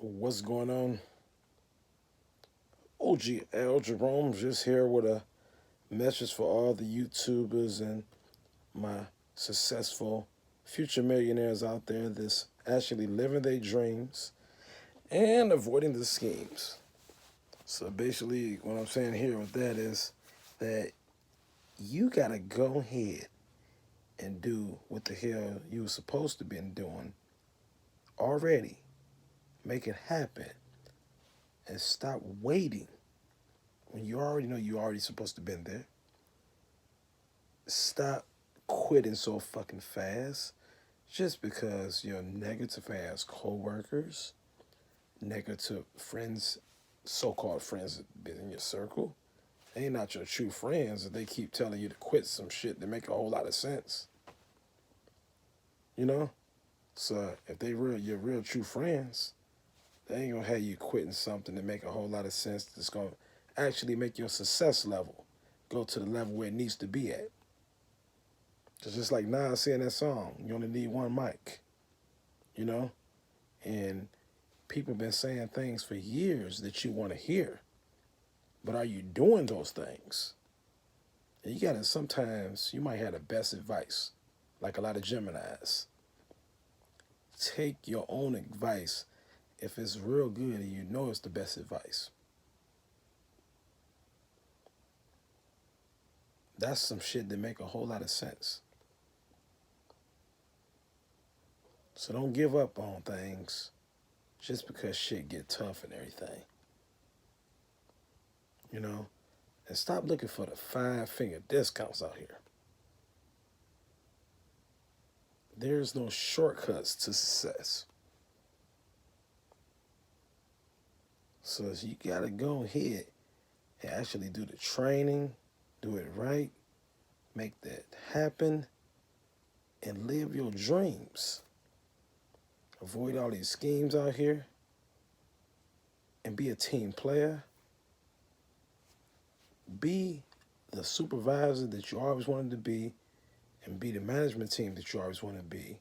What's going on? OGL Jerome just here with a message for all the YouTubers and my successful future millionaires out there that's actually living their dreams and avoiding the schemes. So basically, what I'm saying here with that is that you gotta go ahead and do what the hell you were supposed to been doing already. Make it happen and stop waiting when you already know you already supposed to been there. Stop quitting so fucking fast just because your negative ass coworkers, negative friends, so-called friends that been in your circle, they ain't not your true friends. If they keep telling you to quit some shit that make a whole lot of sense, you know. So if they real your real true friends, they ain't gonna have you quitting something that make a whole lot of sense. That's gonna actually make your success level go to the level where it needs to be at. Just like Nas saying that song, you only need one mic, you know? And people been saying things for years that you want to hear, but are you doing those things? And you gotta sometimes, you might have the best advice, like a lot of Geminis. Take your own advice if it's real good and you know it's the best advice. That's some shit that make a whole lot of sense. So don't give up on things just because shit get tough and everything, you know? And stop looking for the five-finger discounts out here. There's no shortcuts to success. So you gotta go ahead and actually do the training, do it right, make that happen, and live your dreams. Avoid all these schemes out here and be a team player. Be the supervisor that you always wanted to be and be the management team that you always want to be.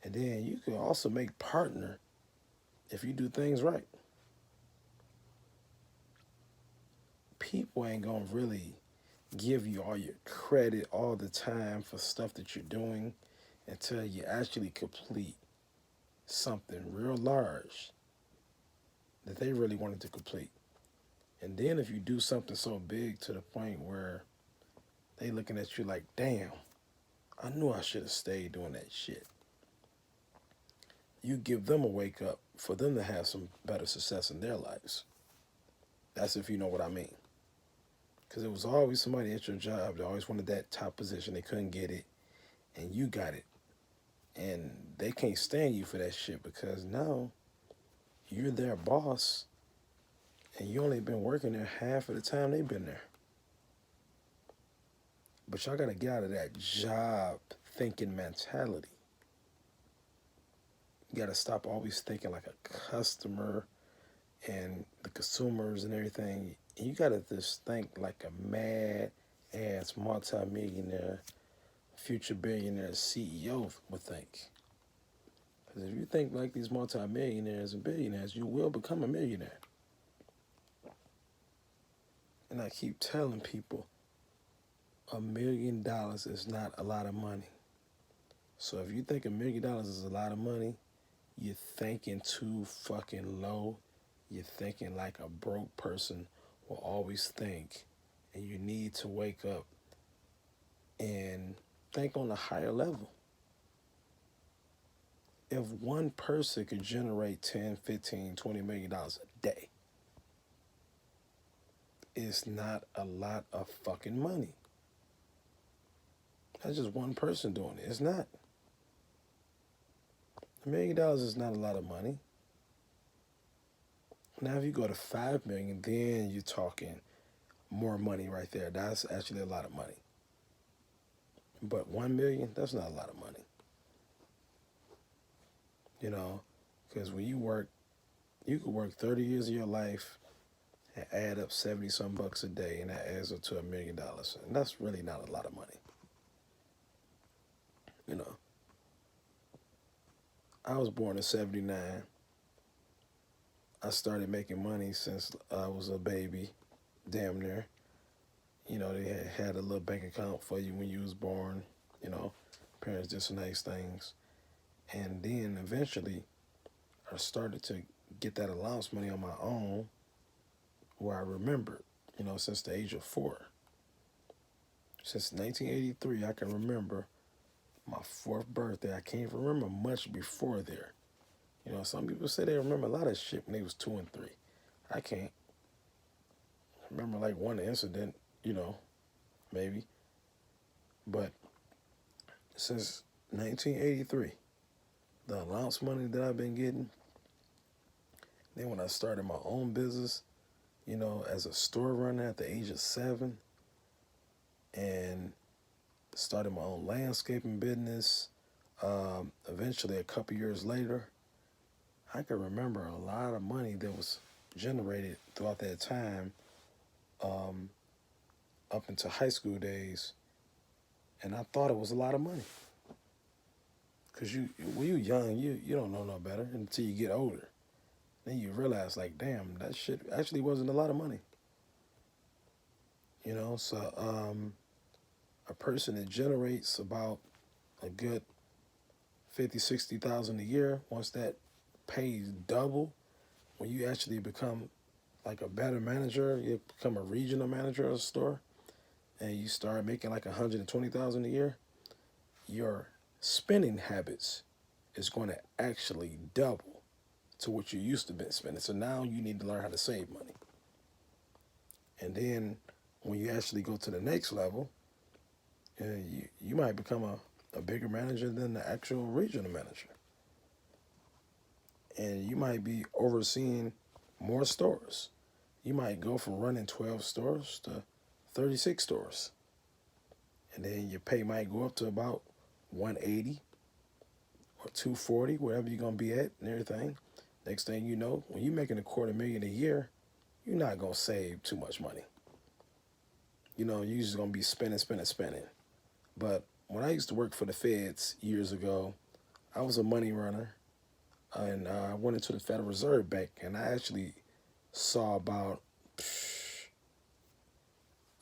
And then you can also make partner if you do things right. People ain't gonna really give you all your credit all the time for stuff that you're doing until you actually complete something real large that they really wanted to complete. And then if you do something so big to the point where they looking at you like, damn, I knew I should have stayed doing that shit. You give them a wake up for them to have some better success in their lives. That's if you know what I mean. Because it was always somebody at your job that always wanted that top position. They couldn't get it, and you got it. And they can't stand you for that shit because now you're their boss, and you only been working there half of the time they've been there. But y'all got to get out of that job thinking mentality. You got to stop always thinking like a customer and the consumers and everything. And you got to just think like a mad ass multi-millionaire, future billionaire CEO would think. Because if you think like these multi-millionaires and billionaires, you will become a millionaire. And I keep telling people, $1 million is not a lot of money. So if you think $1 million is a lot of money, you're thinking too fucking low. You're thinking like a broke person will always think. And you need to wake up and think on a higher level. If one person could generate 10, 15, $20 million a day, it's not a lot of fucking money. That's just one person doing it. It's not. $1 million is not a lot of money. Now, if you go to 5 million, then you're talking more money right there. That's actually a lot of money. But 1 million, that's not a lot of money. You know, because when you work, you could work 30 years of your life and add up 70 some bucks a day, and that adds up to $1 million. And that's really not a lot of money. You know, I was born in '79. I started making money since I was a baby, damn near. You know, they had a little bank account for you when you was born. You know, parents did some nice things. And then eventually I started to get that allowance money on my own where I remembered, you know, since the age of 4. Since 1983, I can remember my 4th birthday. I can't remember much before there. You know, some people say they remember a lot of shit when they was 2 and 3. I can't. I remember like one incident, you know, maybe. But since 1983, the allowance money that I've been getting, then when I started my own business, you know, as a store runner at the age of 7, and started my own landscaping business. Eventually, a couple years later, I can remember a lot of money that was generated throughout that time, um, up into high school days, and I thought it was a lot of money. Cause when you young, you don't know no better until you get older. Then you realize, like, damn, that shit actually wasn't a lot of money. You know, so a person that generates about a good 50, 60,000 a year, once that pays double, when you actually become like a better manager, you become a regional manager of a store, and you start making like 120,000 a year, your spending habits is going to actually double to what you used to be spending. So now you need to learn how to save money. And then when you actually go to the next level, you might become a bigger manager than the actual regional manager. And you might be overseeing more stores. You might go from running 12 stores to 36 stores. And then your pay might go up to about 180 or 240, wherever you're going to be at and everything. Next thing you know, when you're making $250,000 a year, you're not going to save too much money. You know, you're just going to be spending, spending, spending. But when I used to work for the feds years ago, I was a money runner, and I went into the Federal Reserve Bank, and I actually saw about,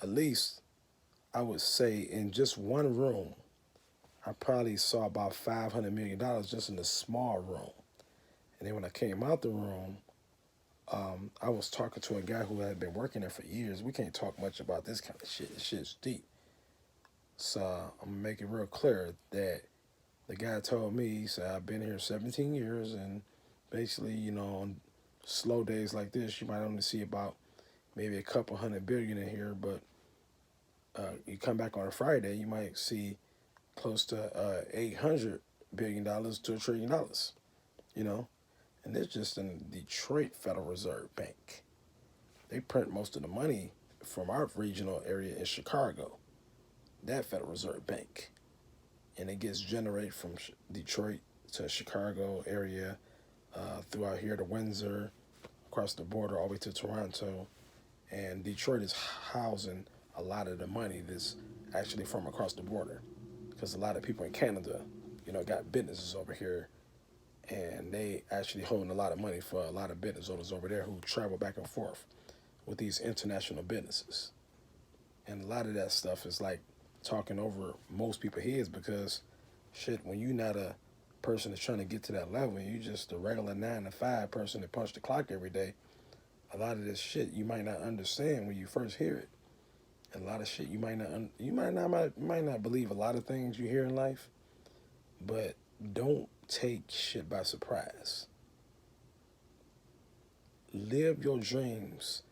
at least, I would say, in just one room, I probably saw about $500 million just in a small room. And then when I came out the room, I was talking to a guy who had been working there for years. We can't talk much about this kind of shit. This shit's deep. So I'm gonna make it real clear that the guy told me, he said, I've been here 17 years, and basically, you know, on slow days like this, you might only see about maybe a couple hundred billion in here, but you come back on a Friday, you might see close to $800 billion to $1 trillion, you know? And it's just in the Detroit Federal Reserve Bank. They print most of the money from our regional area in Chicago, that Federal Reserve Bank. And it gets generated from Detroit to Chicago area, throughout here to Windsor, across the border all the way to Toronto. And Detroit is housing a lot of the money that's actually from across the border, because a lot of people in Canada, you know, got businesses over here, and they actually holding a lot of money for a lot of business owners over there who travel back and forth with these international businesses. And a lot of that stuff is like talking over most people's heads, because shit, when you're not a person that's trying to get to that level, you just a regular 9 to 5 person that punch the clock every day, a lot of this shit you might not understand when you first hear it. And a lot of shit you might not believe a lot of things you hear in life, but don't take shit by surprise. Live your dreams.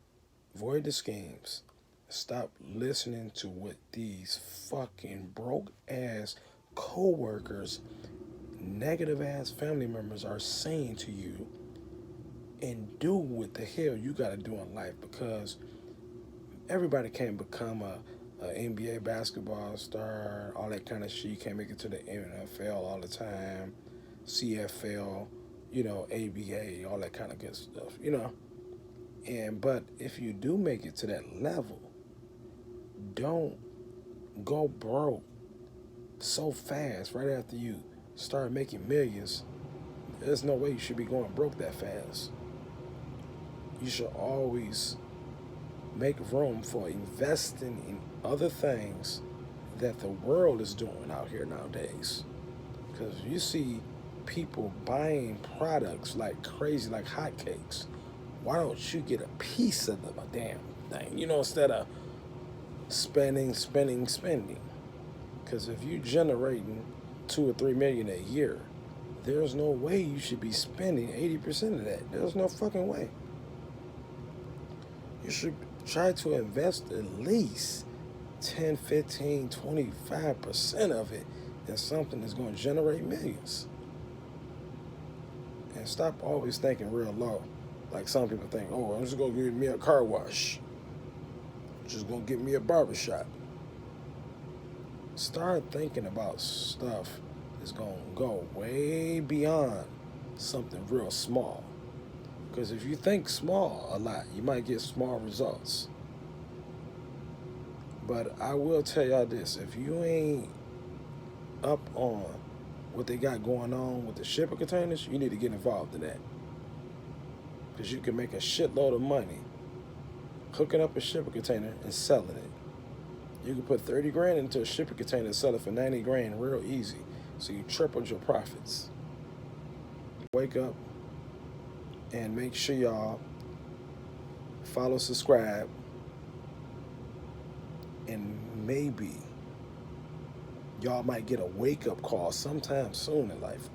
Avoid the schemes. Stop listening to what these fucking broke ass co-workers, negative ass family members are saying to you, and do what the hell you gotta do in life, because everybody can't become a NBA basketball star, all that kind of shit. You can't make it to the NFL all the time, CFL, you know, ABA, all that kind of good stuff, you know. But if you do make it to that level, don't go broke so fast right after you start making millions. There's no way you should be going broke that fast. you should always make room for investing in other things that the world is doing out here nowadays. Because you see people buying products like crazy, like hotcakes. Why don't you get a piece of the damn thing? Instead of spending, spending, spending. Because if you generating 2 or 3 million a year, there's no way you should be spending 80% of that. There's no fucking way. You should try to invest at least 10, 15, 25% of it in something that's going to generate millions. And stop always thinking real low. Like some people think, oh, I'm just going to get me a car wash. I'm just going to get me a barbershop. Start thinking about stuff that's going to go way beyond something real small. Because if you think small a lot, you might get small results. But I will tell y'all this, if you ain't up on what they got going on with the shipping containers, you need to get involved in that. Because you can make a shitload of money hooking up a shipping container and selling it. You can put 30 grand into a shipping container and sell it for 90 grand real easy. So you tripled your profits. Wake up and make sure y'all follow, subscribe, and maybe y'all might get a wake-up call sometime soon in life.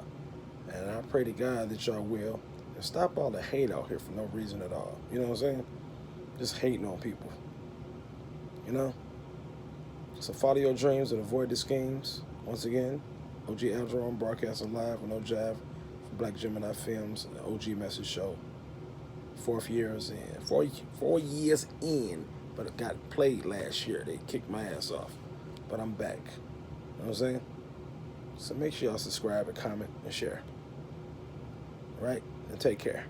And I pray to God that y'all will. And stop all the hate out here for no reason at all. You know what I'm saying? Just hating on people. You know? So follow your dreams and avoid the schemes. Once again, OG Algerone broadcasting live with no jive from Black Gemini Films and the OG Message Show. 4 years in. 4 years in, but it got played last year. They kicked my ass off. But I'm back. You know what I'm saying? So make sure y'all subscribe and comment and share. All right? And take care.